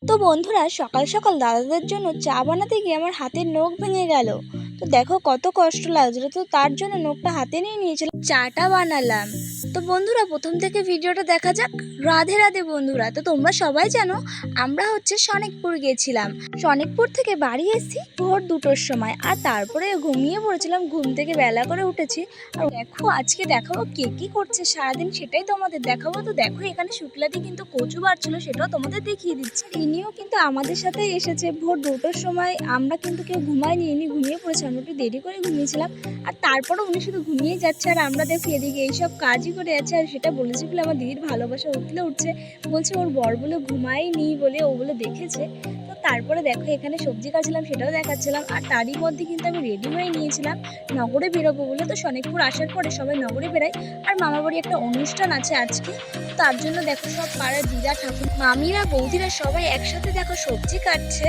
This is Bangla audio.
তো বন্ধুরা, সকাল সকাল দাদাদের জন্য চা বানাতে গিয়ে আমার হাতের নখ ভেঙে গেল। তো দেখো কত কষ্ট লাগছিল, তো তার জন্য নখটা হাতে নিয়ে নিয়েছিলাম, চাটা বানালাম। তো বন্ধুরা, প্রথম থেকে ভিডিওটা দেখা যাক। রাধে রাধে বন্ধুরা। তো তোমরা সবাই জানো আমরা সনিকপুর গেছিলাম। সনিকপুর থেকে বাড়ি এসেছি ভোর 2টোর সময়, আর তারপরে ঘুমিয়ে পড়েছিলাম। ঘুম থেকে বেলা করে উঠেছি। আর দেখো আজকে দেখাবো কে কি করছে সারাদিন, সেটাই তোমাদের দেখাবো। তো দেখো এখানে শুক্লাদি কিন্তু কচু বাড়ছিল, সেটাও তোমাদের দেখিয়ে দিচ্ছি। ইনিও কিন্তু আমাদের সাথেই এসেছে ভোর 2টোর সময়। আমরা কিন্তু কেউ ঘুমাইনি, ইনি ঘুমিয়ে পড়েছে, আমরা একটু দেরি করে ঘুমিয়েছিলাম। আর তারপরে উনি শুধু ঘুমিয়ে যাচ্ছে, আর আমরা দেখি এদিকে এইসব কাজই করে যাচ্ছে। আর সেটা বলেছি বলে আমার দিদির ভালোবাসা উঠছে, বলছে ওর বর বলে ঘুমায়নি বলে ও বলে দেখেছে। তো তারপরে দেখো এখানে সবজি কাটছিলাম, সেটাও দেখাচ্ছিলাম। আর তারই মধ্যে কিন্তু আমি রেডি হয়ে নিয়েছিলাম নগরে বেরোবো বলে। তো সনিকপুর আসার পরে সবাই নগরে বেরাই, আর মামার বাড়ি একটা অনুষ্ঠান আছে আজকে। তার জন্য দেখো সব পাড়ার দিদা ঠাকুর মামিরা বৌদিরা সবাই একসাথে দেখো সবজি কাটছে।